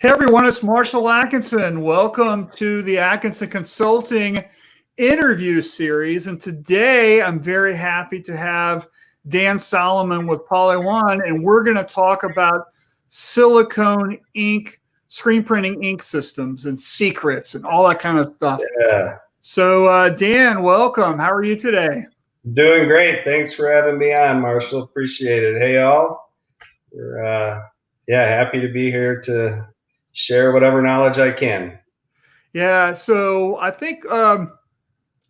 Hey everyone, it's Marshall Atkinson. Welcome to the Atkinson Consulting interview series. And today I'm very happy to have Dan Solomon with PolyOne, and we're going to talk about silicone ink, screen printing ink systems and secrets and all that kind of stuff. Yeah. So Dan, welcome. How are you today? Doing great. Thanks for having me on, Marshall. Appreciate it. Hey, all. We're happy to be here to share whatever knowledge I can. Yeah, so I think a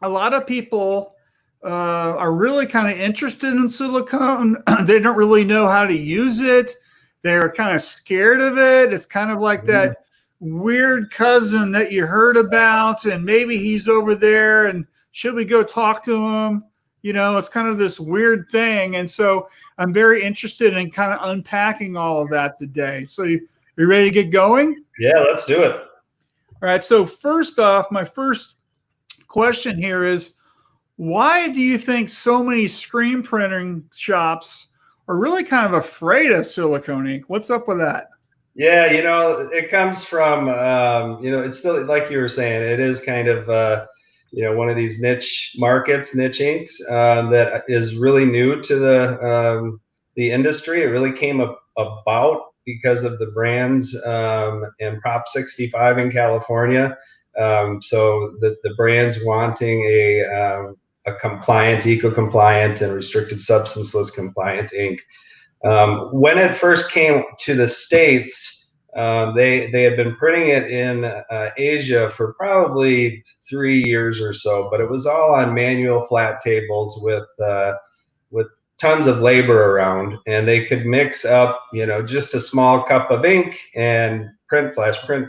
lot of people are really kind of interested in silicone. They don't really know how to use it. They're kind of scared of it. It's kind of like that weird cousin that you heard about, and maybe he's over there, and should we go talk to him? You know, it's kind of this weird thing. And so I'm very interested in kind of unpacking all of that today. So you ready to get going? Yeah, let's do it. All right. So first off, my first question here is, why do you think so many screen printing shops are really kind of afraid of silicone ink? What's up with that? Yeah, it comes from, it's still like you were saying, it is kind of, one of these niche markets, niche inks that is really new to the industry. It really came about because of the brands and Prop 65 in California. So the brands wanting a compliant, eco-compliant, and restricted substanceless compliant ink. When it first came to the States, they had been printing it in Asia for probably 3 years or so, but it was all on manual flat tables with tons of labor around, and they could mix up, just a small cup of ink and print, flash, print,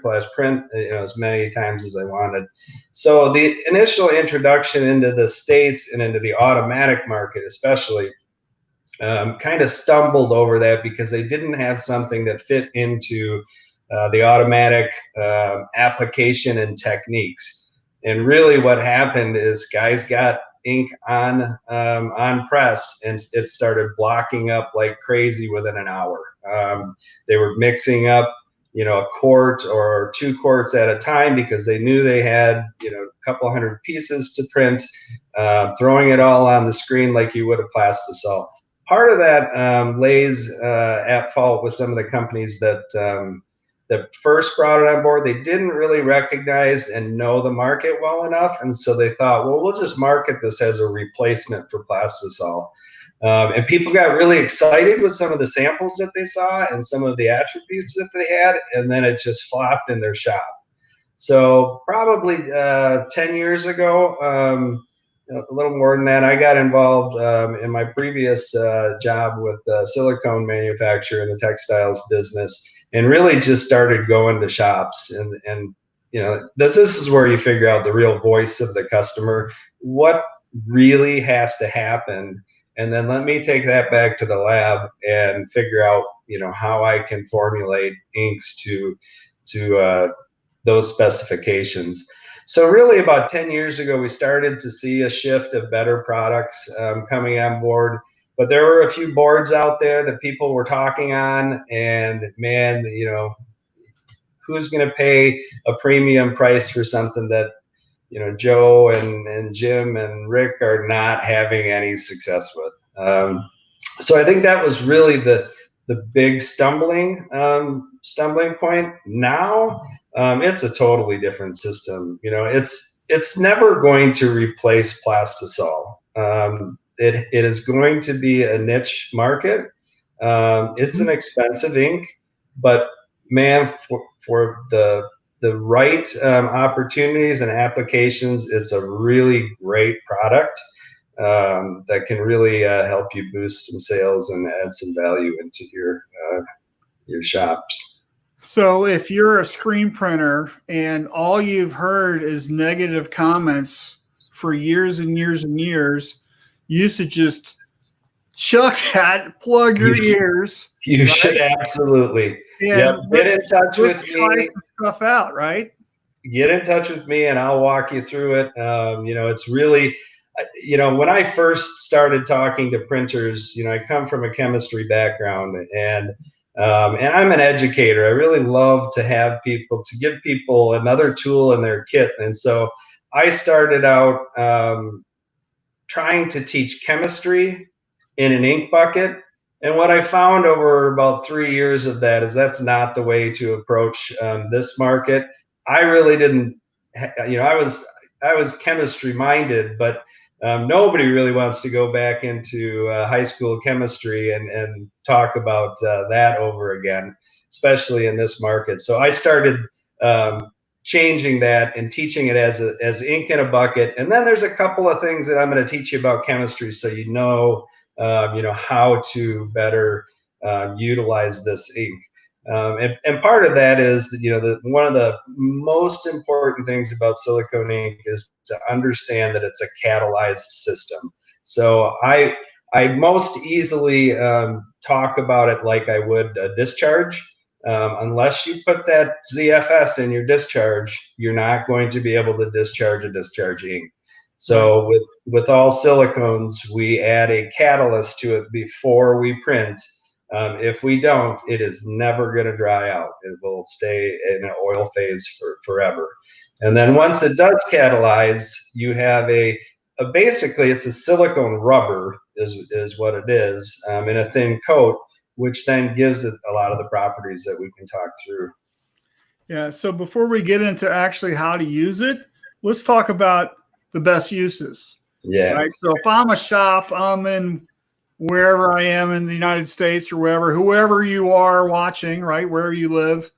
as many times as I wanted. So the initial introduction into the States and into the automatic market, especially, kind of stumbled over that because they didn't have something that fit into the automatic application and techniques. And really what happened is guys got ink on press, and it started blocking up like crazy within an hour. They were mixing up, a quart or 2 quarts at a time because they knew they had, a couple hundred pieces to print, throwing it all on the screen like you would a plastisol. Part of that lays at fault with some of the companies that first brought it on board. They didn't really recognize and know the market well enough, and so they thought, well, we'll just market this as a replacement for plastisol. And people got really excited with some of the samples that they saw and some of the attributes that they had, and then it just flopped in their shop. So probably 10 years ago, a little more than that, I got involved in my previous job with silicone manufacturer in the textiles business, and really just started going to shops. And this is where you figure out the real voice of the customer, what really has to happen. And then let me take that back to the lab and figure out, how I can formulate inks to those specifications. So really about 10 years ago, we started to see a shift of better products coming on board. But there were a few boards out there that people were talking on, and man, who's going to pay a premium price for something that, Joe and Jim and Rick are not having any success with? So I think that was really the big stumbling point. Now it's a totally different system. It's never going to replace plastisol. It is going to be a niche market. It's an expensive ink, but man, for the right opportunities and applications, it's a really great product that can really help you boost some sales and add some value into your shops. So if you're a screen printer and all you've heard is negative comments for years and years and years, you should just chuck that, plug your ears. You should absolutely. Yep. Get in touch with me. Try some stuff out, right? Get in touch with me and I'll walk you through it. It's really, when I first started talking to printers, I come from a chemistry background, and And I'm an educator. I really love to have people, to give people another tool in their kit. And so I started out trying to teach chemistry in an ink bucket. And what I found over about 3 years of that is that's not the way to approach this market. I really didn't, I was chemistry minded, but nobody really wants to go back into high school chemistry and talk about that over again, especially in this market. So I started changing that and teaching it as ink in a bucket. And then there's a couple of things that I'm going to teach you about chemistry, so you know how to better utilize this ink. And part of that is that, one of the most important things about silicone ink is to understand that it's a catalyzed system. So I most easily talk about it like I would a discharge. Unless you put that ZFS in your discharge, you're not going to be able to discharge a discharge ink. So with all silicones, we add a catalyst to it before we print. If we don't, it is never going to dry out. It will stay in an oil phase for forever. And then once it does catalyze, you have basically it's a silicone rubber is what it is, in a thin coat, which then gives it a lot of the properties that we can talk through. Yeah. So before we get into actually how to use it, let's talk about the best uses. Yeah. Right. So if I'm a shop, I'm in wherever I am in the United States or wherever, whoever you are watching, right, wherever you live,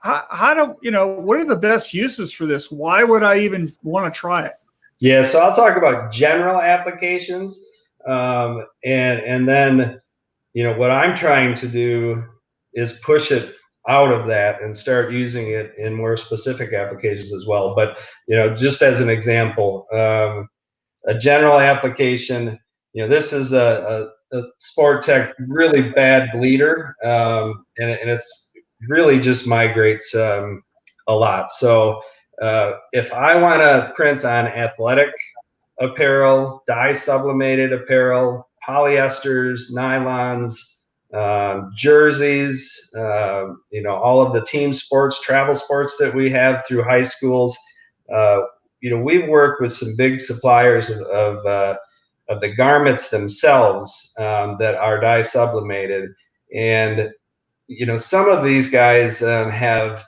what are the best uses for this? Why would I even want to try it? Yeah, so I'll talk about general applications, and then what I'm trying to do is push it out of that and start using it in more specific applications as well. But just as an example, a general application, this is a Sport Tech really bad bleeder, and it's really just migrates a lot. So if I want to print on athletic apparel, dye sublimated apparel, polyesters, nylons, jerseys, all of the team sports, travel sports that we have through high schools. We've worked with some big suppliers of the garments themselves that are dye sublimated, and some of these guys have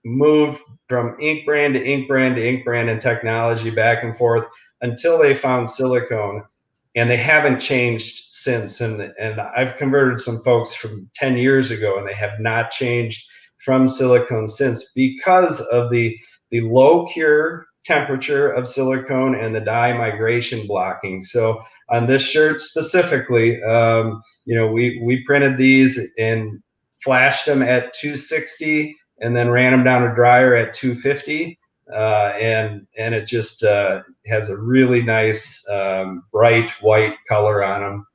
moved from ink brand to ink brand to ink brand and technology back and forth until they found silicone, and they haven't changed since. And I've converted some folks from 10 years ago, and they have not changed from silicone since because of the low cure temperature of silicone and the dye migration blocking. So on this shirt specifically, we printed these and flashed them at 260 and then ran them down a dryer at 250. And it just has a really nice bright white color on them.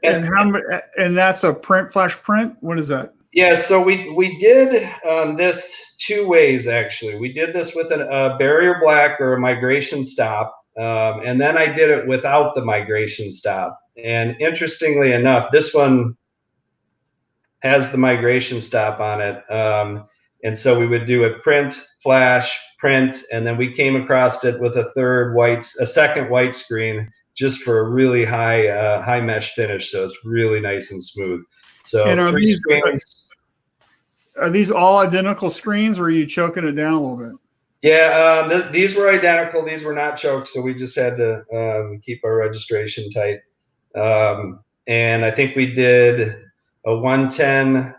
And that's a flash print. What is that? Yeah, so we did this two ways actually. We did this with a barrier black or a migration stop, and then I did it without the migration stop. And interestingly enough, this one has the migration stop on it. And so we would do a print, flash, print, and then we came across it with a second white screen just for a really high mesh finish. So it's really nice and smooth. So and three screens. Are these all identical screens, or are you choking it down a little bit? Yeah, these were identical. These were not choked, so we just had to keep our registration tight. And I think we did a 110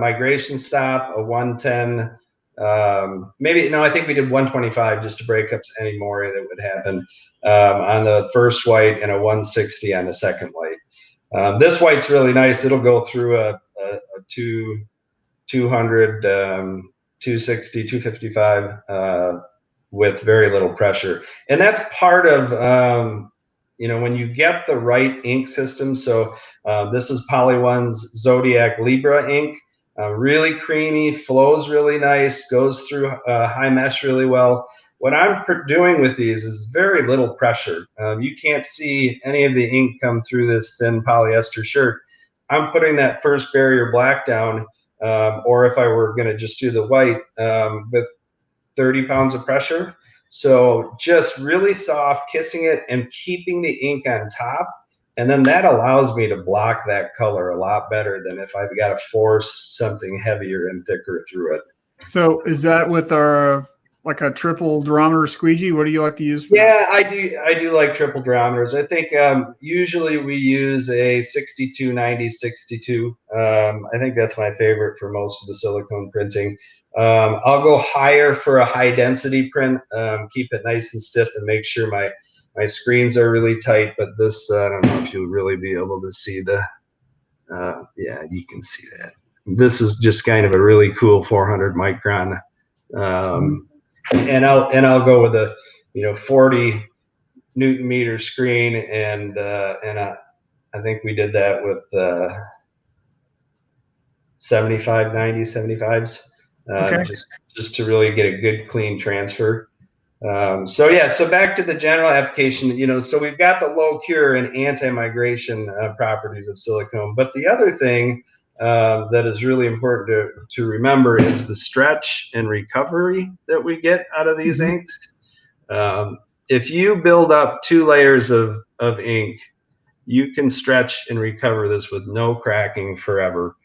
migration stop, a 110, I think we did 125 just to break up any more that would happen on the first white, and a 160 on the second white. This white's really nice. It'll go through a 200, 260, 255 with very little pressure. And that's part of, when you get the right ink system. So this is PolyOne's Zodiac Libra ink, really creamy, flows really nice, goes through high mesh really well. What I'm doing with these is very little pressure. You can't see any of the ink come through this thin polyester shirt. I'm putting that first barrier black down, or if I were going to just do the white, with 30 pounds of pressure. So just really soft, kissing it and keeping the ink on top. And then that allows me to block that color a lot better than if I've got to force something heavier and thicker through it. So is that with our like a triple durometer squeegee? What do you like to use for Yeah, I do like triple durometers. I think usually we use a 6290 62. I think that's my favorite for most of the silicone printing. I'll go higher for a high density print, keep it nice and stiff and make sure my screens are really tight. But this, I don't know if you'll really be able to see the, yeah, you can see that. This is just kind of a really cool 400 micron. And I'll go with a 40 Newton meter screen, and I think we did that with 7590 75s, Okay. just to really get a good clean transfer. So yeah, so back to the general application, so we've got the low cure and anti-migration properties of silicone, but the other thing that is really important to remember is the stretch and recovery that we get out of these inks. If you build up 2 layers of ink, you can stretch and recover this with no cracking forever.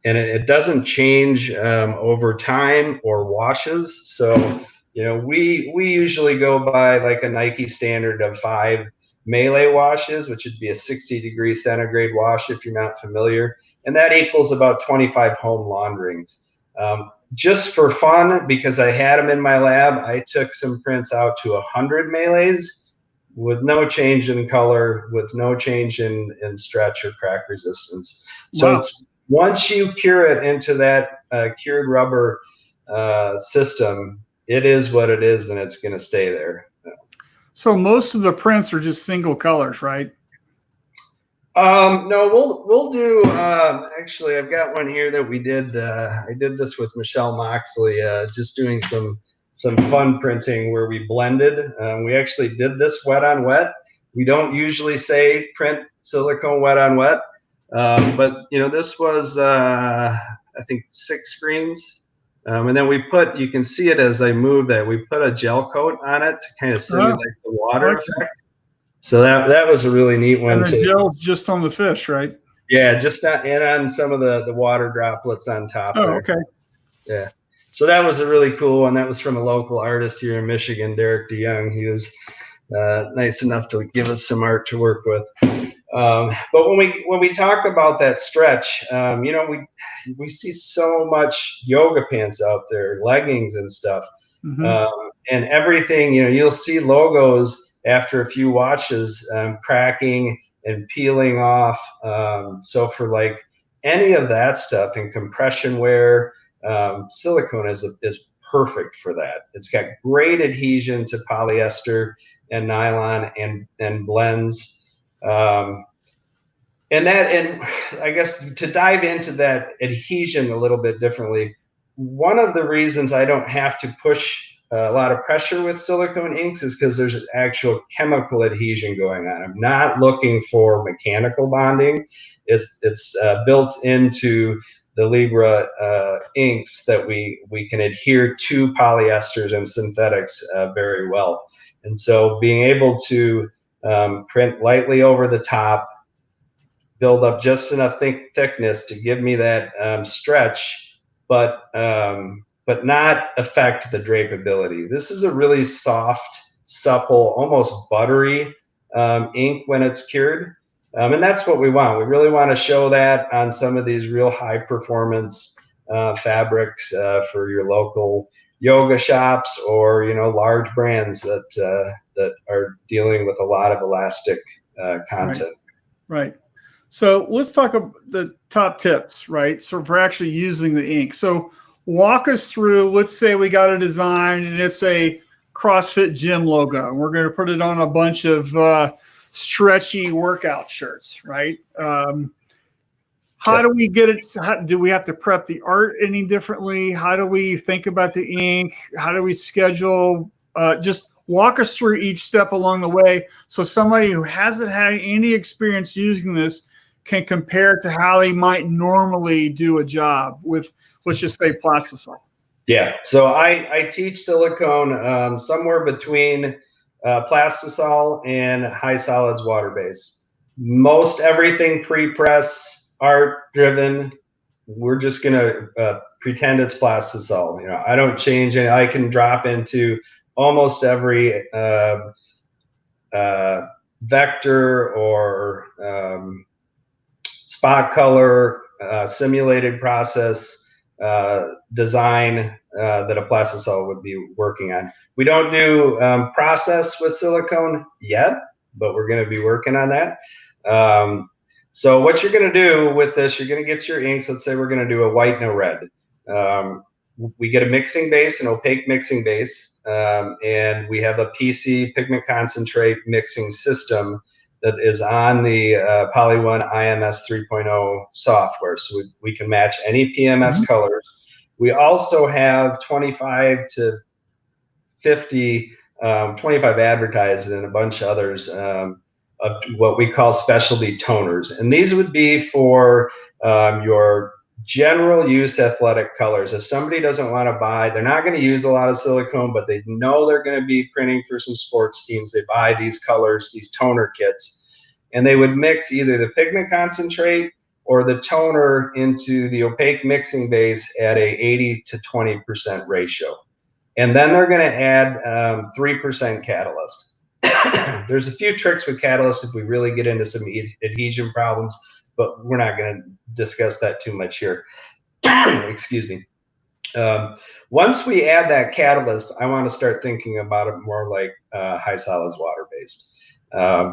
And it doesn't change over time or washes. So, we usually go by like a Nike standard of 5 melee washes, which would be a 60-degree centigrade wash if you're not familiar. And that equals about 25 home launderings. Just for fun, because I had them in my lab, I took some prints out to 100 melees with no change in color, with no change in stretch or crack resistance. So Wow. it's once you cure it into that cured rubber system, it is what it is, and it's going to stay there. So most of the prints are just single colors, right? No, we'll do. Actually, I've got one here that we did. I did this with Michelle Moxley, just doing some fun printing where we blended. We actually did this wet on wet. We don't usually say print silicone wet on wet, but this was I think 6 screens. And then we put, you can see it as I move that, we put a gel coat on it to kind of simulate the water effect. So that was a really neat one. And the gel's just on the fish, right? Yeah, just on some of the water droplets on top there. Okay. Yeah. So that was a really cool one. That was from a local artist here in Michigan, Derek DeYoung. He was nice enough to give us some art to work with. But when we talk about that stretch, we see so much yoga pants out there, leggings and stuff, and everything. You'll see logos after a few washes cracking and peeling off. So for like any of that stuff and compression wear, silicone is perfect for that. It's got great adhesion to polyester and nylon and blends. And I guess to dive into that adhesion a little bit differently, one of the reasons I don't have to push a lot of pressure with silicone inks is because there's an actual chemical adhesion going on. I'm not looking for mechanical bonding. It's built into the Libra inks that we can adhere to polyesters and synthetics very well. And so being able to print lightly over the top, build up just enough thickness to give me that stretch, but not affect the drapability. This is a really soft, supple, almost buttery ink when it's cured. And that's what we want. We really want to show that on some of these real high performance fabrics for your local yoga shops or large brands that are dealing with a lot of elastic content. Right. So let's talk about the top tips, right? So for actually using the ink. So walk us through, let's say we got a design and it's a CrossFit gym logo. And we're going to put it on a bunch of stretchy workout shirts, right? How do we get it? Do we have to prep the art any differently? How do we think about the ink? How do we schedule? Just walk us through each step along the way. So somebody who hasn't had any experience using this can compare to how they might normally do a job with, let's just say, plastisol? Yeah, so I teach silicone somewhere between plastisol and high solids water base. Most everything pre-press, art driven. We're just gonna pretend it's plastisol. You know, I don't change it. I can drop into almost every vector or spot color, simulated process design that a plastisol would be working on. We don't do process with silicone yet, but we're going to be working on that. So what you're going to do with this, you're going to get your inks. Let's say we're going to do a white and a red. We get a mixing base, an opaque mixing base, and we have a PC pigment concentrate mixing system that is on the PolyOne IMS 3.0 software, so we can match any PMS colors. We also have 25 to 50, 25 advertised and a bunch of others of what we call specialty toners. And these would be for your general use athletic colors. If somebody doesn't want to buy, they're not going to use a lot of silicone, but they know they're going to be printing for some sports teams, they buy these colors, these toner kits, and they would mix either the pigment concentrate or the toner into the opaque mixing base at a 80 to 20% ratio. And then they're going to add 3% catalyst. There's a few tricks with catalyst if we really get into some adhesion problems, but we're not going to discuss that too much here. Excuse me. Once we add that catalyst, I want to start thinking about it more like high solids water based,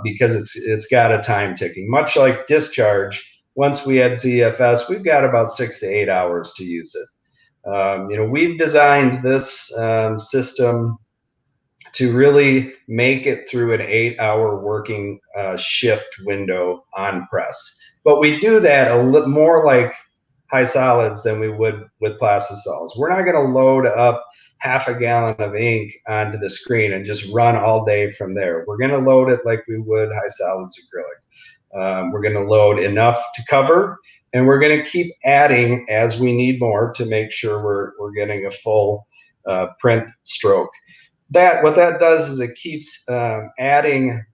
because it's got a time ticking. Much like discharge, once we add ZFS, we've got about 6 to 8 hours to use it. You know, we've designed this system to really make it through an 8-hour working shift window on press. But we do that a little more like high solids than we would with plastisols. We're not going to load up half a gallon of ink onto the screen and just run all day from there. We're going to load it like we would high solids acrylic. We're going to load enough to cover, and we're going to keep adding as we need more to make sure we're getting a full print stroke. What that does is it keeps adding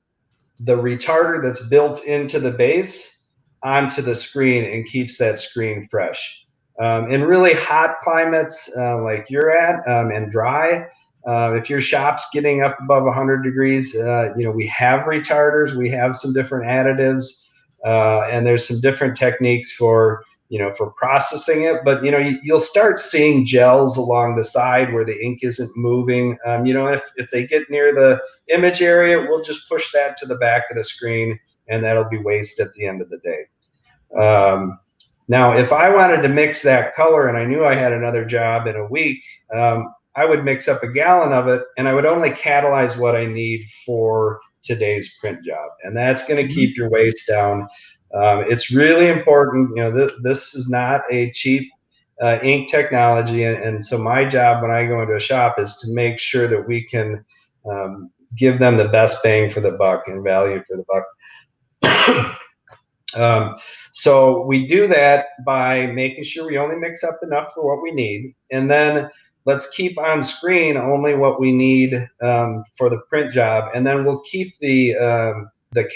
the retarder that's built into the base onto the screen and keeps that screen fresh. In really hot climates like you're at and dry, if your shop's getting up above 100 degrees, you know, we have retarders, we have some different additives, and there's some different techniques for, you know, for processing it. But, you know, you'll start seeing gels along the side where the ink isn't moving. You know, if they get near the image area, we'll just push that to the back of the screen, and that'll be waste at the end of the day. Now, if I wanted to mix that color and I knew I had another job in a week, I would mix up a gallon of it, and I would only catalyze what I need for today's print job. And that's going to keep your waste down. It's really important. You know, this is not a cheap ink technology. And so my job when I go into a shop is to make sure that we can give them the best bang for the buck and value for the buck. So we do that by making sure we only mix up enough for what we need, and then let's keep on screen only what we need for the print job, and then we'll keep the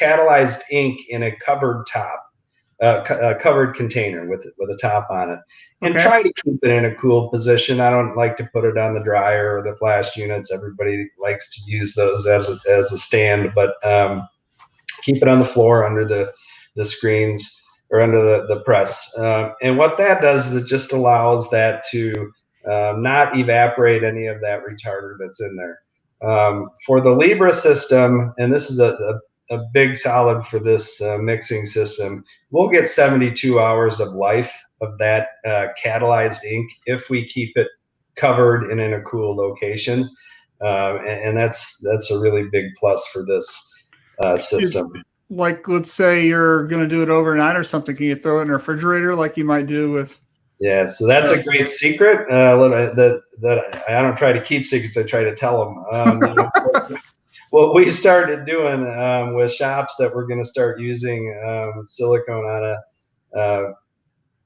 catalyzed ink in a covered top, a covered container with a top on it, and try to keep it in a cool position. I don't like to put it on the dryer or the flash units. Everybody likes to use those as a stand, but keep it on the floor under the screens or under the press. And what that does is it just allows that to not evaporate any of that retarder that's in there. For the Libra system, and this is a big solid for this mixing system, we'll get 72 hours of life of that catalyzed ink if we keep it covered and in a cool location. And that's a really big plus for this system. Like, let's say you're going to do it overnight or something. Can you throw it in a refrigerator like you might do with? Yeah, so that's a great secret that I don't try to keep secrets. I try to tell them. what we started doing with shops that were going to start using silicone on a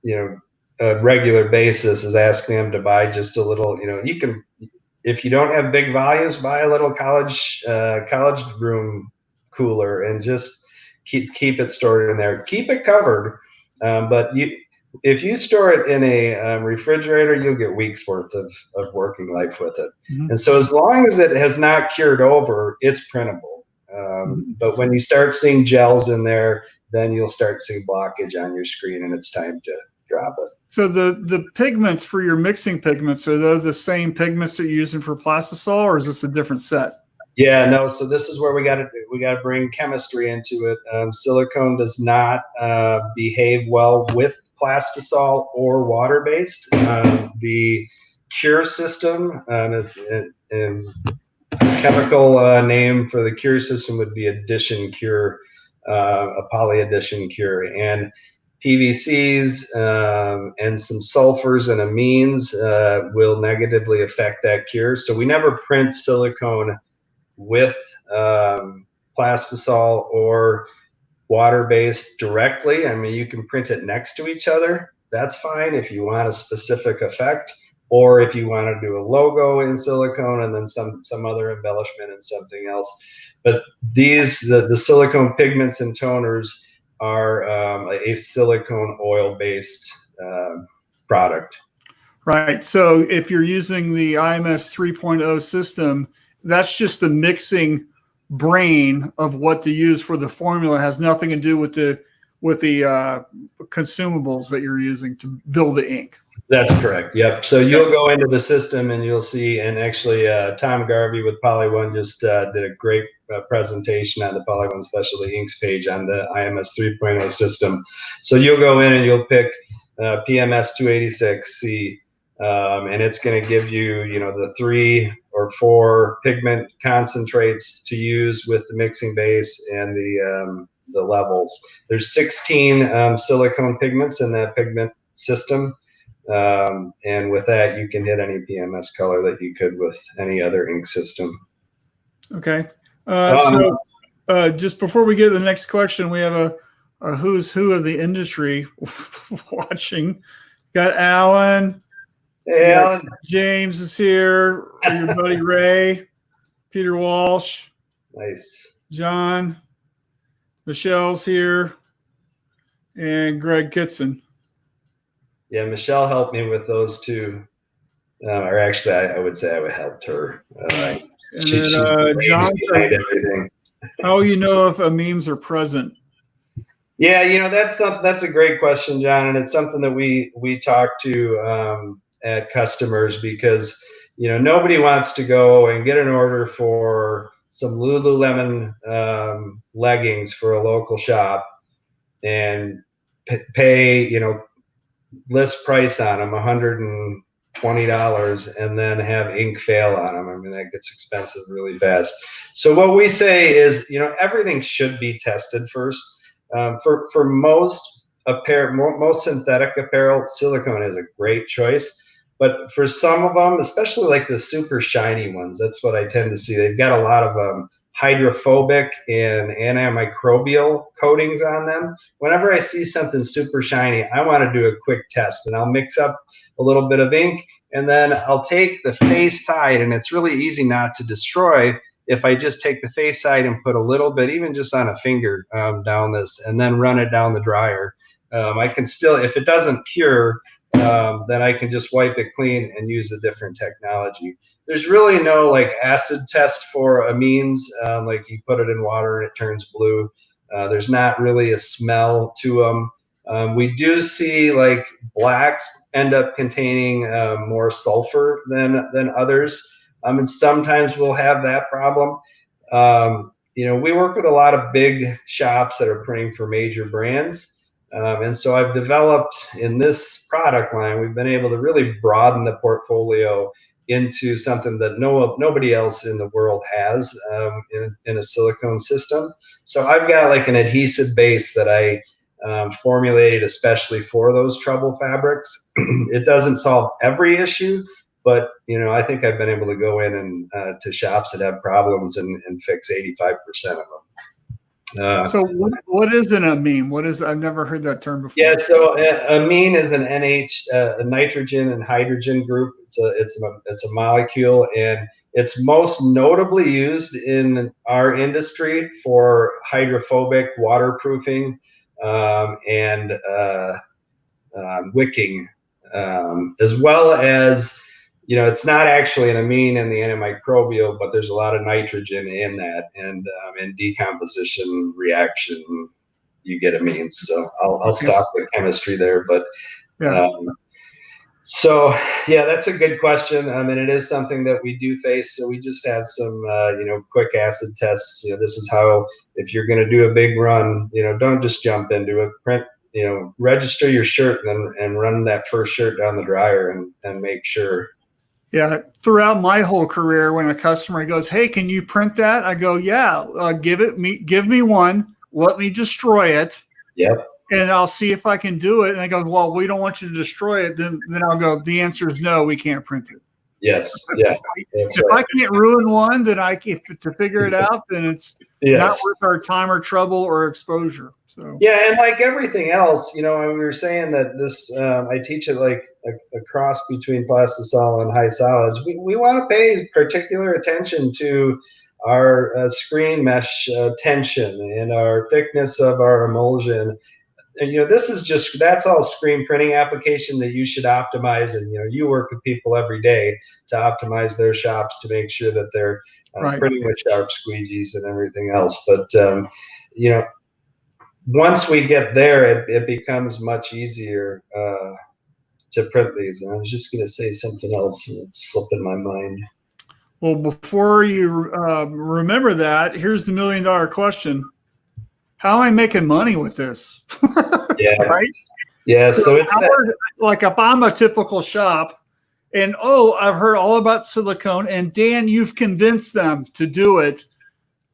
you know, a regular basis is asking them to buy just a little, you know, you can, if you don't have big volumes, buy a little college room cooler and just keep it stored in there. Keep it covered, but if you store it in a refrigerator, you'll get weeks worth of working life with it. Mm-hmm. And so as long as it has not cured over, it's printable. But when you start seeing gels in there, then you'll start seeing blockage on your screen, and it's time to drop it. So the pigments for your mixing pigments, are those the same pigments that you're using for plastisol, or is this a different set? Yeah, no. So this is where we got to bring chemistry into it. Silicone does not behave well with plastisol or water based. The cure system, and chemical name for the cure system would be addition cure, a polyaddition cure, and PVCs and some sulfurs and amines will negatively affect that cure. So we never print silicone with plastisol or water-based directly. I mean, you can print it next to each other. That's fine if you want a specific effect, or if you want to do a logo in silicone and then some other embellishment in something else. But the silicone pigments and toners are a silicone oil-based product. Right. So if you're using the IMS 3.0 system, that's just the mixing brain of what to use for the formula. It has nothing to do with the consumables that you're using to build the ink. That's correct. Yep. So you'll go into the system and you'll see, and actually Tom Garvey with PolyOne just did a great presentation on the PolyOne Specialty Inks page on the IMS 3.0 system. So you'll go in and you'll pick PMS 286C, and it's going to give you, you know, the 3 or 4 pigment concentrates to use with the mixing base and the levels. There's 16 silicone pigments in that pigment system. And with that, you can hit any PMS color that you could with any other ink system. Okay. So just before we get to the next question, we have a who's who of the industry watching. Got Alan. Hey, Alan. James is here. Your buddy Ray. Peter Walsh. Nice. John. Michelle's here. And Greg Kitson. Yeah, Michelle helped me with those two. Or actually, I would say I helped her. And she's John, everything. How you know if memes are present? Yeah, you know, that's a great question, John, and it's something that we talk to at customers, because, you know, nobody wants to go and get an order for some Lululemon leggings for a local shop and pay, you know, list price on them, $120, and then have ink fail on them. I mean, that gets expensive really fast. So what we say is, you know, everything should be tested first. For most apparel, most synthetic apparel, silicone is a great choice. But for some of them, especially like the super shiny ones, that's what I tend to see. They've got a lot of hydrophobic and antimicrobial coatings on them. Whenever I see something super shiny, I want to do a quick test, and I'll mix up a little bit of ink, and then I'll take the face side, and it's really easy not to destroy if I just take the face side and put a little bit, even just on a finger, down this, and then run it down the dryer. I can still, if it doesn't cure, then I can just wipe it clean and use a different technology. There's really no like acid test for amines, like you put it in water and it turns blue. There's not really a smell to them. We do see like blacks end up containing more sulfur than others, and sometimes we'll have that problem. You know, we work with a lot of big shops that are printing for major brands. And so I've developed in this product line, we've been able to really broaden the portfolio into something that nobody else in the world has in a silicone system. So I've got like an adhesive base that I formulated especially for those trouble fabrics. It doesn't solve every issue, But I think I've been able to go in and to shops that have problems and fix 85% of them. So what is an amine? I've never heard that term before. Yeah, so amine is an a nitrogen and hydrogen group. It's a molecule, and it's most notably used in our industry for hydrophobic waterproofing and wicking, as well as it's not actually an amine in the antimicrobial, but there's a lot of nitrogen in that, and in decomposition reaction, you get amines. So I'll stop the chemistry there, but yeah. So yeah, that's a good question. And it is something that we do face. So we just have some quick acid tests. This is how, if you're going to do a big run, don't just jump into it. Print, register your shirt and run that first shirt down the dryer and make sure. Yeah, throughout my whole career, when a customer goes, "Hey, can you print that?" I go, "Yeah, give me one. Let me destroy it. Yep. And I'll see if I can do it." And I go, "Well, we don't want you to destroy it." Then I'll go, "The answer is no, we can't print it." Yes. Yeah. If I can't ruin one, then to figure it out, then it's not worth our time or trouble or exposure. So yeah, and like everything else, we were saying that this, I teach it like a cross between plastisol and high solids. We want to pay particular attention to our screen mesh tension and our thickness of our emulsion. And that's all screen printing application that you should optimize. And you work with people every day to optimize their shops to make sure that they're printing with sharp squeegees and everything else. But once we get there, it becomes much easier to print these. And I was just going to say something else, and it's slipping my mind. Well, before you remember that, here's the $1 million question: how am I making money with this? Yeah. Right. Yeah. So it's like if I'm a typical shop, and I've heard all about silicone, and Dan, you've convinced them to do it.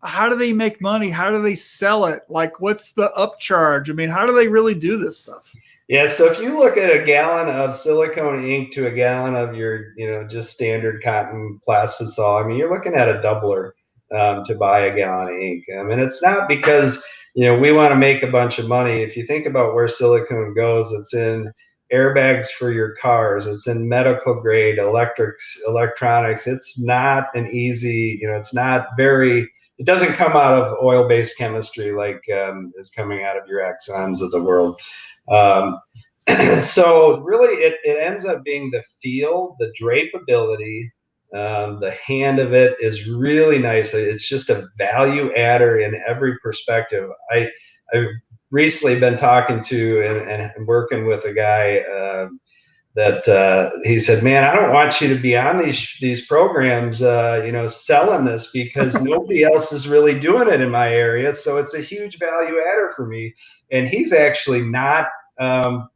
How do they make money? How do they sell it? Like, what's the upcharge? I mean, how do they really do this stuff? Yeah, so if you look at a gallon of silicone ink to a gallon of your, just standard cotton plastisol, I mean, you're looking at a doubler to buy a gallon of ink. And it's not because, we want to make a bunch of money. If you think about where silicone goes, it's in airbags for your cars. It's in medical grade electronics. It's not an easy, it's not very, it doesn't come out of oil-based chemistry like is coming out of your Exxons of the world. So really it ends up being the feel, the drapability, the hand of it is really nice. It's just a value adder in every perspective. I've recently been talking to and working with a guy that he said, "Man, I don't want you to be on these programs, selling this, because nobody else is really doing it in my area. So it's a huge value adder for me." And he's actually not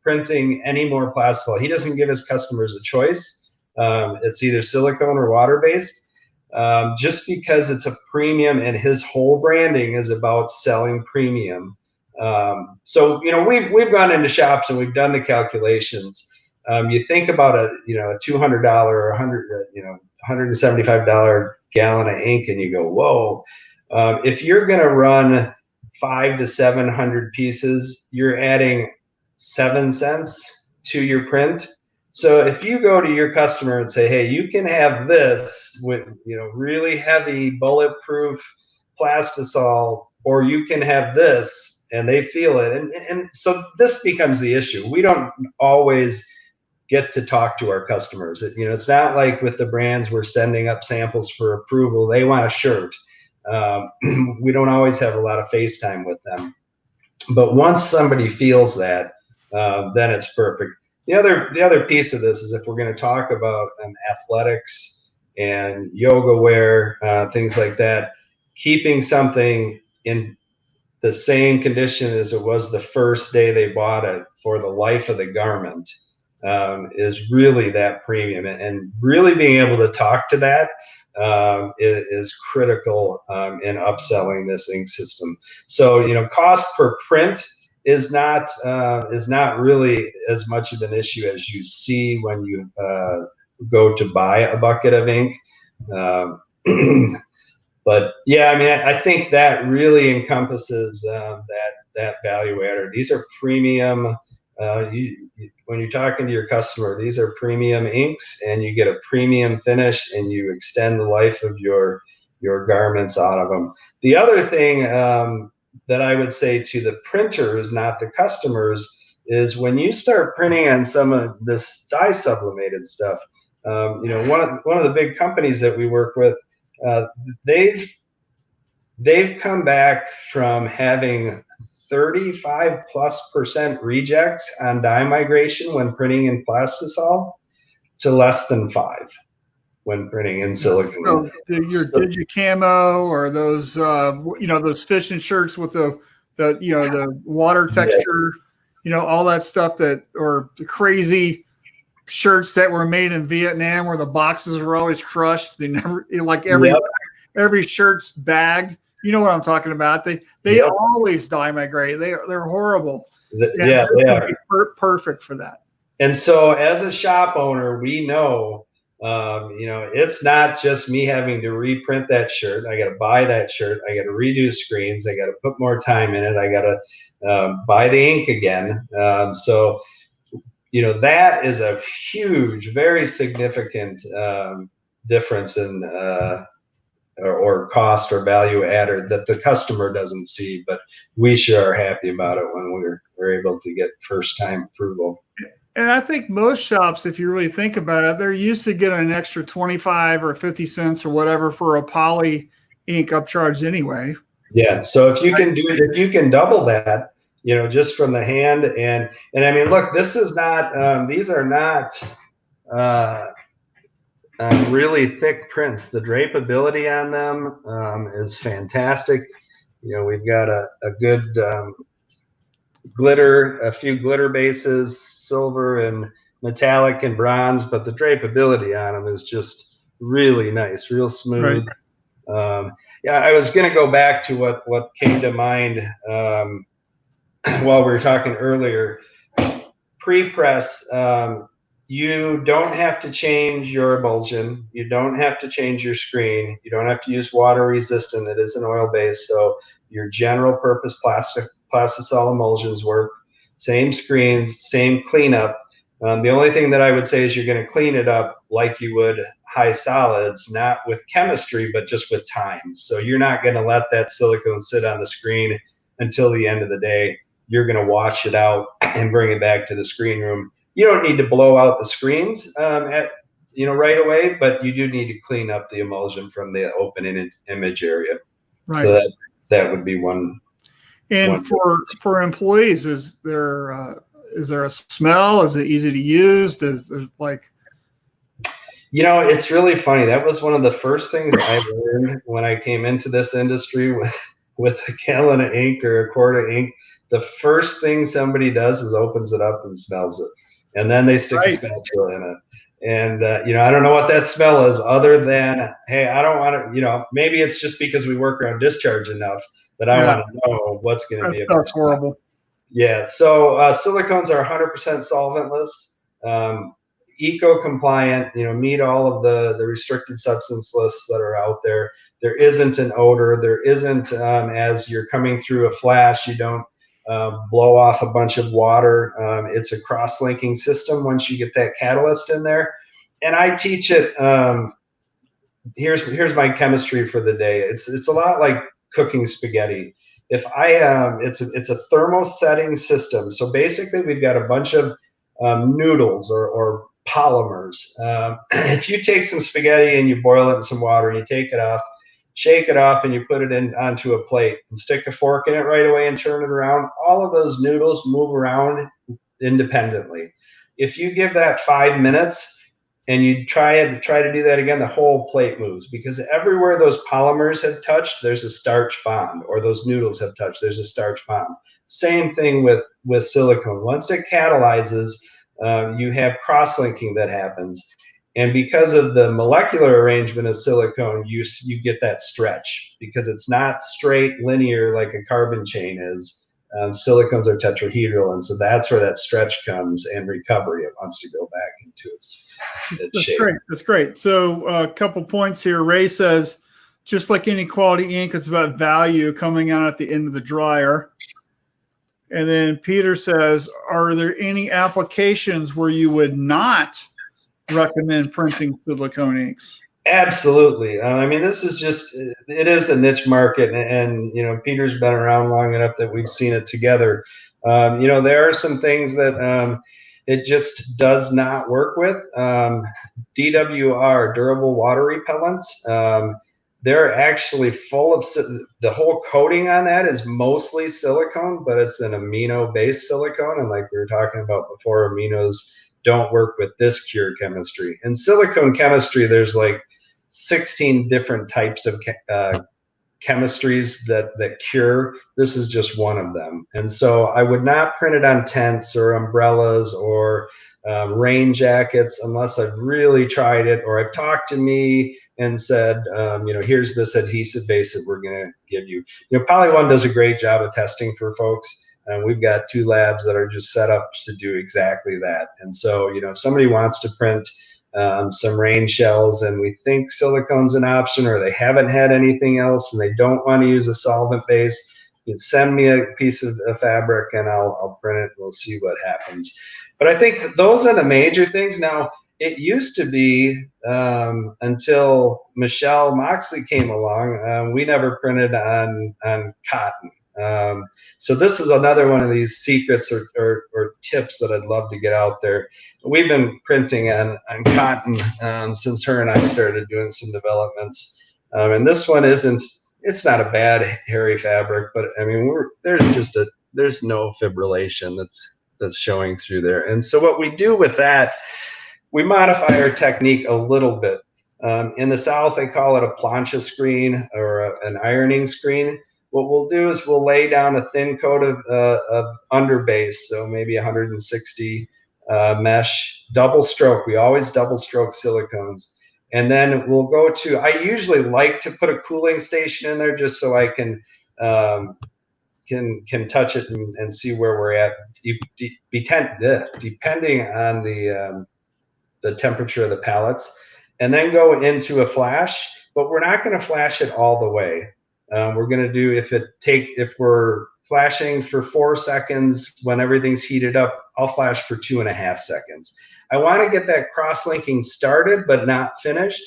printing any more plastisol. He doesn't give his customers a choice. It's either silicone or water-based, just because it's a premium, and his whole branding is about selling premium. So we've gone into shops and we've done the calculations. You think about a $200 or $175 gallon of ink, and you go, whoa. If you're going to run 500 to 700 pieces, you're adding 7 cents to your print. So if you go to your customer and say, "Hey, you can have this with really heavy bulletproof plastisol, or you can have this," and they feel it, and so this becomes the issue. We don't always get to talk to our customers. It's not like with the brands we're sending up samples for approval. They want a shirt. We don't always have a lot of face time with them. But once somebody feels that, then it's perfect. The other piece of this is, if we're going to talk about athletics and yoga wear, things like that, keeping something in the same condition as it was the first day they bought it for the life of the garment is really that premium. And really being able to talk to that is critical in upselling this ink system. So cost per print is not really as much of an issue as you see when you go to buy a bucket of ink. But yeah, I mean, I think that really encompasses that value adder. These are premium. When you're talking to your customer, these are premium inks, and you get a premium finish, and you extend the life of your garments out of them. The other thing that I would say to the printers, not the customers, is when you start printing on some of this dye sublimated stuff. You know, one of the big companies that we work with, they've come back from having 35+% rejects on dye migration when printing in plastisol to less than 5 when printing in silicone. So your Digicamo or those you know, those fishing shirts with the you know, the water texture, yes, you know, all that stuff, that, or the crazy shirts that were made in Vietnam where the boxes were always crushed. They never, like every shirt's bagged. You know what I'm talking about. They always dye migrate. They're horrible. Yeah, they are perfect for that. And so as a shop owner, we know, you know, it's not just me having to reprint that shirt. I got to buy that shirt. I got to redo screens. I got to put more time in it. I got to buy the ink again. So, you know, that is a huge, very significant difference in or cost or value added that the customer doesn't see, but we sure are happy about it when we're able to get first time approval. And I think most shops, if you really think about it, they're used to getting an extra 25 or 50 cents or whatever for a poly ink upcharge anyway. Yeah. So if you can if you can double that, you know, just from the hand, and I mean, look, this is not, these are not really thick prints. The drapability on them is fantastic. You know, we've got a good glitter, a few glitter bases, silver and metallic and bronze, but the drapability on them is just really nice, real smooth. Right. Yeah, I was going to go back to what came to mind while we were talking earlier. Pre-press, you don't have to change your emulsion. You don't have to change your screen. You don't have to use water resistant. It is an oil base, so your general purpose plastisol emulsions work. Same screens, same cleanup. The only thing that I would say is you're going to clean it up like you would high solids, not with chemistry, but just with time. So you're not going to let that silicone sit on the screen until the end of the day. You're going to wash it out and bring it back to the screen room. You don't need to blow out the screens right away, but you do need to clean up the emulsion from the open image area. Right. So that would be one. And for employees, is there a smell? Is it easy to use? Does like? You know, it's really funny. That was one of the first things I learned when I came into this industry with a gallon of ink or a quart of ink. The first thing somebody does is opens it up and smells it. And then they stick a spatula in it. And, you know, I don't know what that smell is other than, hey, I don't want to, you know, maybe it's just because we work around discharge enough that I want to know what's going to be. That's horrible. Yeah. So silicones are 100% solventless, eco-compliant, you know, meet all of the restricted substance lists that are out there. There isn't an odor. There isn't, as you're coming through a flash, you don't blow off a bunch of water. It's a cross-linking system once you get that catalyst in there. And I teach it, here's my chemistry for the day. It's a lot like cooking spaghetti. If it's a thermosetting system. So basically we've got a bunch of noodles or polymers. If you take some spaghetti and you boil it in some water and you take it off, shake it off, and you put it onto a plate and stick a fork in it right away and turn it around, all of those noodles move around independently. If you give that 5 minutes and you try to do that again, the whole plate moves, because everywhere those polymers have touched, there's a starch bond, or those noodles have touched, there's a starch bond. Same thing with silicone. Once it catalyzes, you have cross-linking that happens. And because of the molecular arrangement of silicone, you get that stretch, because it's not straight linear like a carbon chain is. Silicones are tetrahedral, and so that's where that stretch comes, and recovery. It wants to go back into its its shape. great. That's great. So a couple points here. Ray says, just like any quality ink, it's about value coming out at the end of the dryer. And then Peter says, are there any applications where you would not recommend printing silicone inks? Absolutely. I mean, this is just, it is a niche market, and you know, Peter's been around long enough that we've seen it together. You know, there are some things that it just does not work with. DWR, durable water repellents, they're actually full of, the whole coating on that is mostly silicone, but it's an amino-based silicone. And like we were talking about before, aminos don't work with this cure chemistry. In silicone chemistry, there's like 16 different types of chemistries that cure. This is just one of them. And so I would not print it on tents or umbrellas or rain jackets unless I've really tried it, or I've talked to me and said, you know, here's this adhesive base that we're going to give you. You know, PolyOne does a great job of testing for folks. We've got 2 labs that are just set up to do exactly that. And so, you know, if somebody wants to print some rain shells and we think silicone's an option, or they haven't had anything else and they don't want to use a solvent base, you know, send me a piece of fabric and I'll print it. We'll see what happens. But I think those are the major things. Now, it used to be until Michelle Moxley came along, we never printed on cotton. So this is another one of these secrets or tips that I'd love to get out there. We've been printing on cotton since her and I started doing some developments. And this one isn't, it's not a bad hairy fabric, but I mean, there's no fibrillation that's showing through there. And so what we do with that, we modify our technique a little bit. In the South, they call it a plancha screen or an ironing screen. What we'll do is we'll lay down a thin coat of underbase, so maybe 160 mesh, double stroke. We always double stroke silicones. And then we'll go to, I usually like to put a cooling station in there just so I can touch it and see where we're at, depending on the temperature of the pellets, and then go into a flash. But we're not going to flash it all the way. We're going to do, if we're flashing for 4 seconds when everything's heated up, I'll flash for 2.5 seconds. I want to get that cross-linking started but not finished.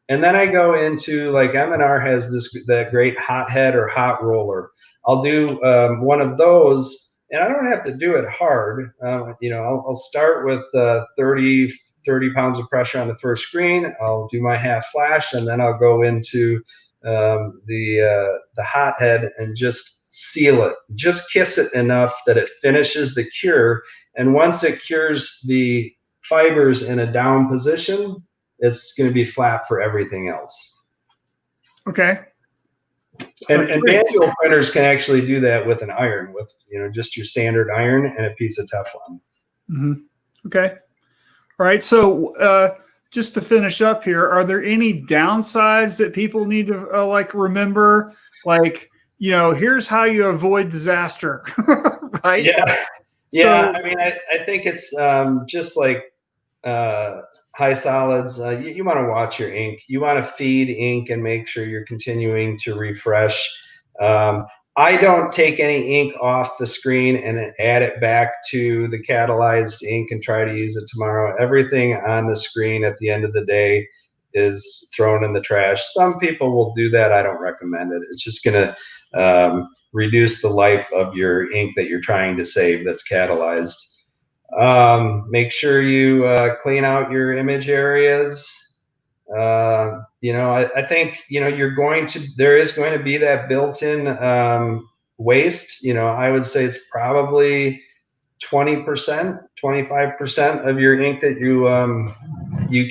And then I go into, like M&R has that great hot head or hot roller. I'll do one of those, and I don't have to do it hard. You know, I'll start with 30 pounds of pressure on the first screen. I'll do my half flash, and then I'll go into the hot head and just seal it. Just kiss it enough that it finishes the cure. And once it cures the fibers in a down position, it's going to be flat for everything else. Okay. And manual printers can actually do that with an iron, with, you know, just your standard iron and a piece of Teflon. Mm-hmm. Okay. All right. So just to finish up here, are there any downsides that people need to like remember? Like, you know, here's how you avoid disaster, right? Yeah. Yeah. So, I mean, I think it's just like high solids. You want to watch your ink. You want to feed ink and make sure you're continuing to refresh. I don't take any ink off the screen and add it back to the catalyzed ink and try to use it tomorrow. Everything on the screen at the end of the day is thrown in the trash. Some people will do that. I don't recommend it. It's just going to reduce the life of your ink that you're trying to save that's catalyzed. Make sure you clean out your image areas. You know, I think, you know, there is going to be that built-in waste. You know, I would say it's probably 20%, 25% of your ink that you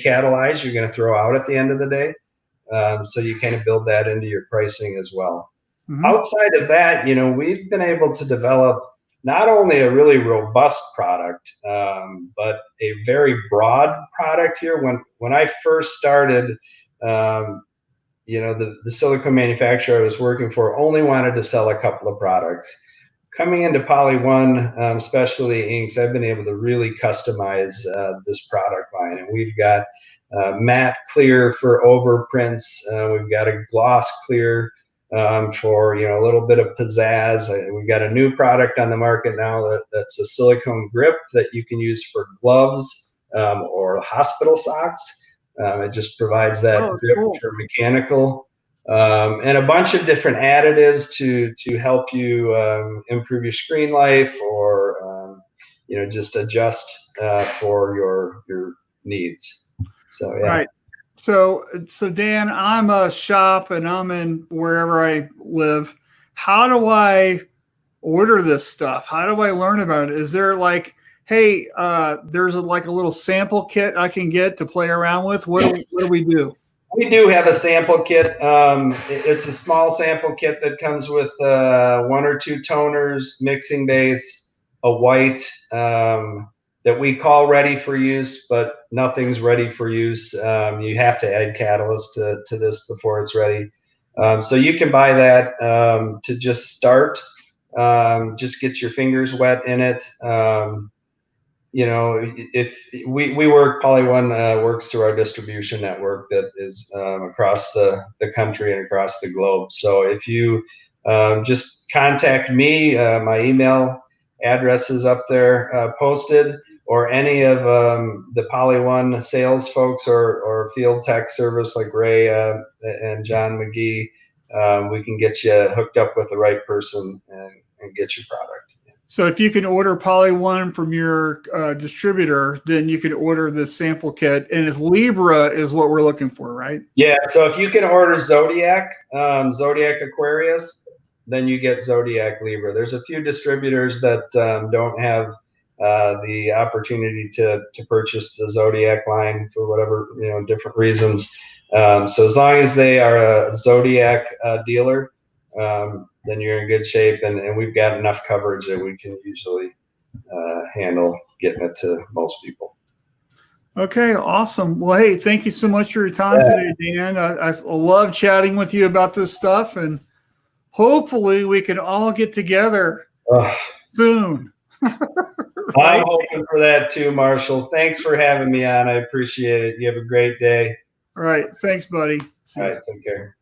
catalyze, you're going to throw out at the end of the day. So you kind of build that into your pricing as well. Mm-hmm. Outside of that, you know, we've been able to develop not only a really robust product, but a very broad product here. When I first started, you know, the silicone manufacturer I was working for only wanted to sell a couple of products. coming into PolyOne, especially inks, I've been able to really customize this product line, and we've got matte clear for overprints. We've got a gloss clear for a little bit of pizzazz. We've got a new product on the market now that's a silicone grip that you can use for gloves or hospital socks. It just provides that grip cool. for mechanical, and a bunch of different additives to help you improve your screen life, or just adjust for your needs. So yeah. Right. So Dan, I'm a shop and I'm in wherever I live. How do I order this stuff? How do I learn about it? Is there like, hey, there's like a little sample kit I can get to play around with? What do we do? We do have a sample kit. It's a small sample kit that comes with 1 or 2 toners, mixing base, a white, that we call ready for use, but nothing's ready for use. You have to add catalyst to this before it's ready. So you can buy that to just start, just get your fingers wet in it. If we work, PolyOne works through our distribution network that is across the country and across the globe. So if you just contact me, my email address is up there posted, or any of the PolyOne sales folks or field tech service like Ray and John McGee, we can get you hooked up with the right person and get your product. So if you can order PolyOne from your distributor, then you can order this sample kit, and it's Libra is what we're looking for, right? Yeah. So if you can order Zodiac, Zodiac Aquarius, then you get Zodiac Libra. There's a few distributors that don't have the opportunity to purchase the Zodiac line for whatever different reasons. So as long as they are a Zodiac dealer, then you're in good shape, and we've got enough coverage that we can usually handle getting it to most people. Okay, awesome. Well, hey, thank you so much for your time today, Dan. I love chatting with you about this stuff, and hopefully we can all get together soon. Right? I'm hoping for that too, Marshall. Thanks for having me on. I appreciate it. You have a great day. All right. Thanks, buddy. All right. Take care.